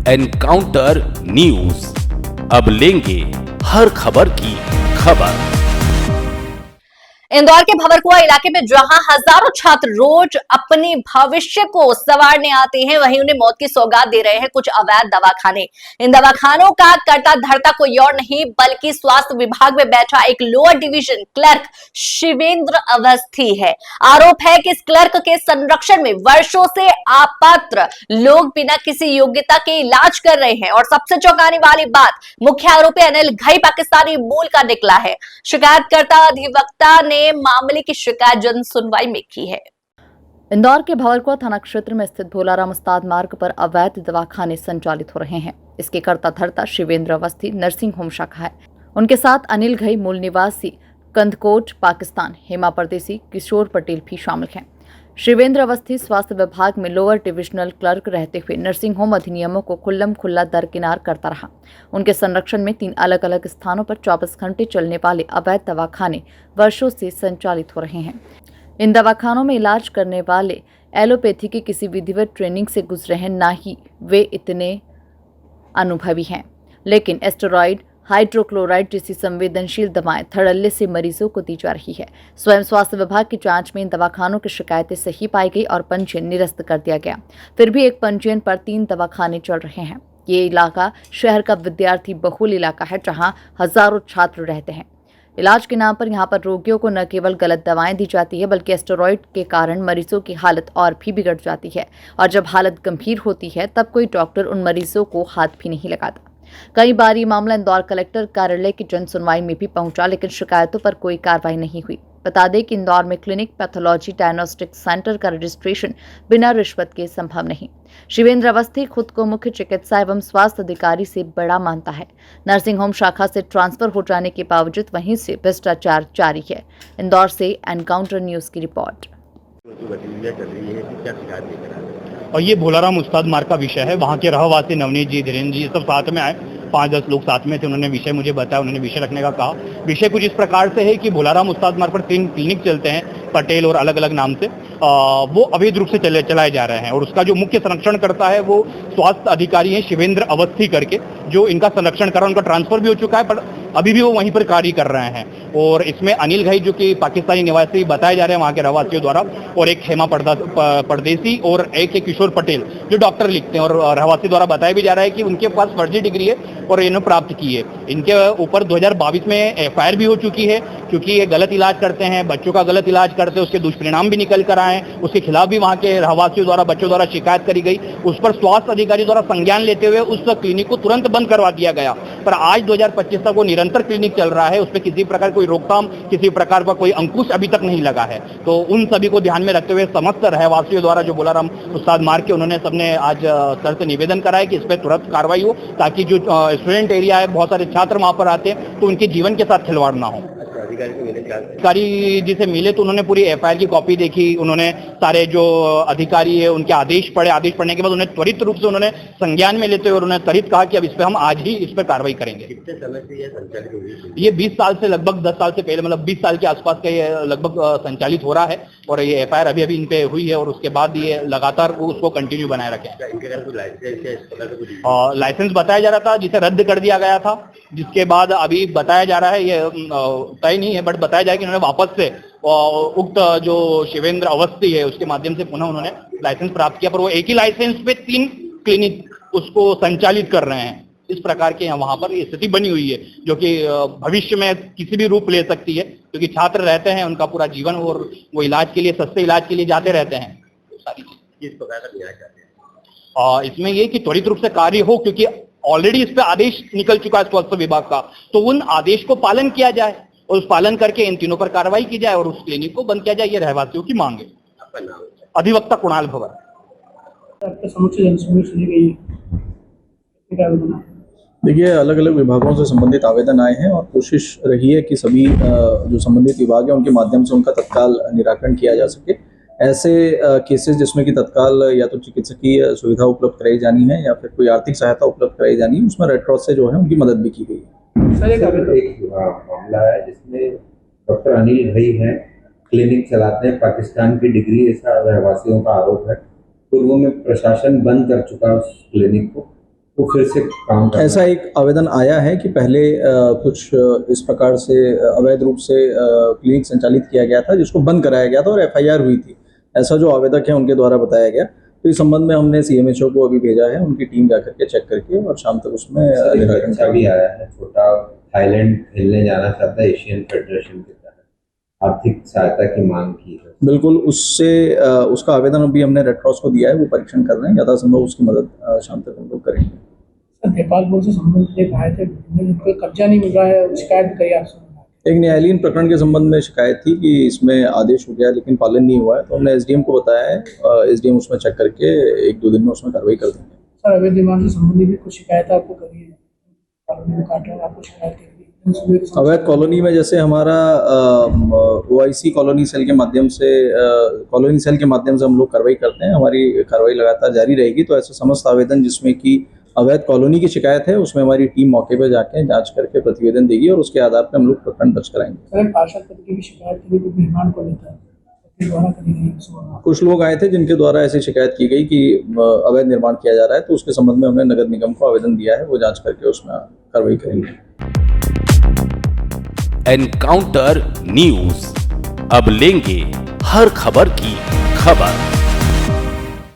Encounter news, अब लेंगे हर खबर की खबर। इंदौर के भंवरकुआ इलाके में जहां हजारों छात्र रोज अपने भविष्य को संवारने आते हैं, वहीं उन्हें मौत की सौगात दे रहे हैं कुछ अवैध दवाखाने। इन दवाखानों का कर्ता धर्ता कोई और नहीं बल्कि स्वास्थ्य विभाग में बैठा एक lower division clerk Shivendra Awasthi है। आरोप है कि इस क्लर्क के संरक्षण में वर्षों से अपात्र लोग बिना किसी योग्यता के इलाज कर रहे हैं। और सबसे चौंकाने वाली बात, मुख्य आरोपी अनिल घई पाकिस्तानी मूल का निकला है। शिकायतकर्ता अधिवक्ता ने मामले की शिकायत जन सुनवाई में की है। इंदौर के भंवरकुआ थाना क्षेत्र में स्थित भोलाराम उस्ताद मार्ग पर अवैध दवाखाने संचालित हो रहे हैं। इसके कर्ता धर्ता शिवेंद्र अवस्थी नर्सिंग होम शाखा है। उनके साथ अनिल घई मूल निवासी कंदकोट पाकिस्तान, हेमा परदेसी, किशोर पटेल भी शामिल हैं। शिवेंद्र अवस्थी स्वास्थ्य विभाग में लोअर डिविजनल क्लर्क रहते हुए नर्सिंग होम अधिनियमों को खुल्लम खुल्ला दरकिनार करता रहा। उनके संरक्षण में 3 अलग अलग स्थानों पर 24 घंटे चलने वाले अवैध दवाखाने वर्षों से संचालित हो रहे हैं। इन दवाखानों में इलाज करने वाले एलोपैथी की किसी विधिवत ट्रेनिंग से गुजरे हैं, ना ही वे इतने अनुभवी हैं, लेकिन एस्टेरॉइड, हाइड्रोक्लोराइड जैसी संवेदनशील दवाएं धड़ल्ले से मरीजों को दी जा रही है। स्वयं स्वास्थ्य विभाग की जांच में इन दवाखानों की शिकायतें सही पाई गई और पंजीयन निरस्त कर दिया गया। फिर भी एक पंजीयन पर 3 दवाखाने चल रहे हैं। ये इलाका शहर का विद्यार्थी बहुल इलाका है, जहां हजारों छात्र रहते हैं। इलाज के नाम पर यहाँ पर रोगियों को न केवल गलत दवाएं दी जाती है, बल्कि एस्टेरॉइड के कारण मरीजों की हालत और भी बिगड़ जाती है। और जब हालत गंभीर होती है तब कोई डॉक्टर उन मरीजों को हाथ भी नहीं लगाता। कई बार ये मामला इंदौर कलेक्टर कार्यालय की जन सुनवाई में भी पहुंचा, लेकिन शिकायतों पर कोई कार्रवाई नहीं हुई। बता दें कि इंदौर में क्लिनिक पैथोलॉजी डायग्नोस्टिक सेंटर का रजिस्ट्रेशन बिना रिश्वत के संभव नहीं। शिवेंद्र अवस्थी खुद को मुख्य चिकित्सा एवं स्वास्थ्य अधिकारी से बड़ा मानता है। नर्सिंग होम शाखा से ट्रांसफर हो जाने के बावजूद वहीं से भ्रष्टाचार जारी है। इंदौर से एनकाउंटर न्यूज की रिपोर्ट। और ये भोलाराम उस्ताद मार्ग का विषय है। वहाँ के रहवासी नवनीत जी, धीरेन्द्र जी सब साथ में आए, 5-10 लोग साथ में थे। उन्होंने विषय मुझे बताया, उन्होंने विषय रखने का कहा। विषय कुछ इस प्रकार से है कि भोलाराम उस्ताद मार्ग पर 3 क्लिनिक चलते हैं, पटेल और अलग अलग नाम से। वो अवैध रूप से चलाए जा रहे हैं और उसका जो मुख्य संरक्षण करता है वो स्वास्थ्य अधिकारी है शिवेंद्र अवस्थी करके, जो इनका संरक्षण कर रहा है। उनका ट्रांसफर भी हो चुका है, पर अभी भी वो वहीं पर कार्य कर रहे हैं। और इसमें अनिल घई जो कि पाकिस्तानी निवासी बताए जा रहे हैं वहाँ के रहवासियों द्वारा, और एक हेमा परदेसी और एक किशोर पटेल जो डॉक्टर लिखते हैं, और रहवासी द्वारा बताया भी जा रहा है कि उनके पास फर्जी डिग्री है और इन्होंने प्राप्त की है। इनके ऊपर 2022 में एफआईआर भी हो चुकी है, क्योंकि ये गलत इलाज करते हैं, बच्चों का गलत इलाज करते हैं, उसके दुष्परिणाम भी निकल कर आए हैं। उसके खिलाफ भी वहाँ के रहवासियों द्वारा, बच्चों द्वारा शिकायत करी गई। उस पर स्वास्थ्य अधिकारी द्वारा संज्ञान लेते हुए उस क्लिनिक को तुरंत बंद करवा दिया गया। पर आज 2025 तक वो निरंतर क्लिनिक चल रहा है, उस पर किसी प्रकार कोई रोकथाम, किसी प्रकार का कोई अंकुश अभी तक नहीं लगा है। तो उन सभी को ध्यान में रखते हुए समस्त रहवासियों द्वारा जो भोलाराम उस्ताद मार्ग के, उन्होंने सबने आज सर से निवेदन करा है कि इस पर तुरंत कार्रवाई हो, ताकि जो स्टूडेंट एरिया है, बहुत सारे छात्र वहां पर आते हैं, तो उनके जीवन के साथ खिलवाड़ ना हो। अधिकारी जी से मिले तो उन्होंने पूरी एफआईआर की कॉपी देखी। उन्होंने सारे जो अधिकारी है उनके आदेश पढ़े। आदेश पढ़ने के बाद उन्हें त्वरित रूप से उन्होंने संज्ञान में लेते हुए उन्होंने त्वरित कहा कि अब इस पर हम आज ही इस पर कार्रवाई करेंगे। कितने समय से ये संचालित हो रही है? ये 20 साल से लगभग 10 साल से पहले, मतलब 20 साल के आसपास का ये लगभग संचालित हो रहा है। और ये एफआईआर अभी इन पे हुई है और उसके बाद ये लगातार उसको कंटिन्यू बनाए रखे। लाइसेंस बताया जा रहा था, जिसे रद्द कर दिया गया था, जिसके बाद अभी बताया जा रहा है, ये तय नहीं है, बट बताया जाए कि उन्होंने वापस से उक्त जो शिवेंद्र अवस्थी है उसके माध्यम से पुनः उन्होंने लाइसेंस प्राप्त किया। पर वो एक ही लाइसेंस पे 3 क्लिनिक उसको संचालित कर रहे हैं। इस प्रकार के वहां पर स्थिति बनी हुई है, जो कि भविष्य में किसी भी रूप ले सकती है, क्योंकि छात्र रहते हैं, उनका पूरा जीवन, और वो इलाज के लिए, सस्ते इलाज के लिए जाते रहते हैं। सारी चीज किस प्रकार का न्याय चाहते हैं? इसमें ये कि त्वरित रूप से कार्य हो, क्योंकि ऑलरेडी इस पे आदेश निकल चुका है स्वास्थ्य विभाग का, तो उन आदेश को पालन किया जाए और उस पालन करके इन तीनों पर कार्रवाई की जाए और उस क्लिनिक को बंद किया जाए। ये रहवासियों की मांग है। आपका नाम? अधिवक्ता कुणाल भवर। देखिए, अलग अलग विभागों से संबंधित आवेदन आए हैं और कोशिश रही है कि सभी जो संबंधित विभाग हैं उनके माध्यम से उनका तत्काल निराकरण किया जा सके। ऐसे केसेस जिसमें कि तत्काल या तो चिकित्सकीय सुविधा उपलब्ध कराई जानी है या फिर कोई आर्थिक सहायता उपलब्ध कराई जानी है, उसमें रेड क्रॉस से जो है उनकी मदद भी की गई है। सर, एक मामला है जिसमें डॉक्टर अनिल घई हैं, क्लिनिक चलाते हैं, पाकिस्तान की डिग्री, ऐसा रहवासियों का आरोप है। पूर्व में प्रशासन बंद कर चुका है उस क्लिनिक को, वो फिर से काम करना ऐसा एक आवेदन आया है कि पहले कुछ इस प्रकार से अवैध रूप से क्लिनिक संचालित किया गया था जिसको बंद कराया गया था और एफआईआर हुई थी, ऐसा जो आवेदक है उनके द्वारा बताया गया। तो इस संबंध में हमने सीएमएचओ को अभी भेजा है, उनकी टीम जाकर के चेक करके और शाम तक उसमें निराकरण अच्छा भी आया है। छोटा थाईलैंड खेलने जाना चाहता है, एशियन फेडरेशन के तहत आर्थिक सहायता की मांग की है। बिल्कुल, उससे उसका आवेदन अभी हमने रेड क्रॉस को दिया है, वो परीक्षण कर रहे हैं, यथासंभव उसकी मदद शाम तक हम लोग करेंगे। सर नेपाल बोर्ड से संबंधित एक आए थे, जिनको कब्जा नहीं मिल रहा है, शिकायत करी आपसे? एक न्यायालयीन प्रकरण के संबंध में शिकायत थी कि इसमें आदेश हो गया लेकिन पालन नहीं हुआ है, तो हमने एसडीएम को बताया है, एसडीएम उसमें चेक करके 1-2 दिन में उसमें कार्रवाई कर देंगे। सर अवैध निर्माण से संबंधित भी कुछ शिकायत आपको करी है? आपको शिकायत करी है? अवैध कॉलोनी में जैसे हमारा ओआईसी कॉलोनी सेल के माध्यम से हम लोग कार्रवाई करते हैं, हमारी कार्रवाई लगातार जारी रहेगी। तो ऐसे समस्त आवेदन जिसमें कि अवैध कॉलोनी की शिकायत है, उसमें हमारी टीम मौके पर जाके जांच करके प्रतिवेदन देगी और उसके आधार पर हम लोग प्रकरण दर्ज कराएंगे। सर पार्षद पद की भी शिकायत करी कुछ निर्माण को लेकर द्वारा करी गई? कुछ लोग आए थे जिनके द्वारा ऐसी शिकायत की गई कि अवैध निर्माण किया जा रहा है, तो उसके संबंध में हमने नगर निगम को आवेदन दिया है, वो जांच करके उसमें कार्रवाई करेंगे। एनकाउंटर न्यूज, अब लेंगे हर खबर की खबर।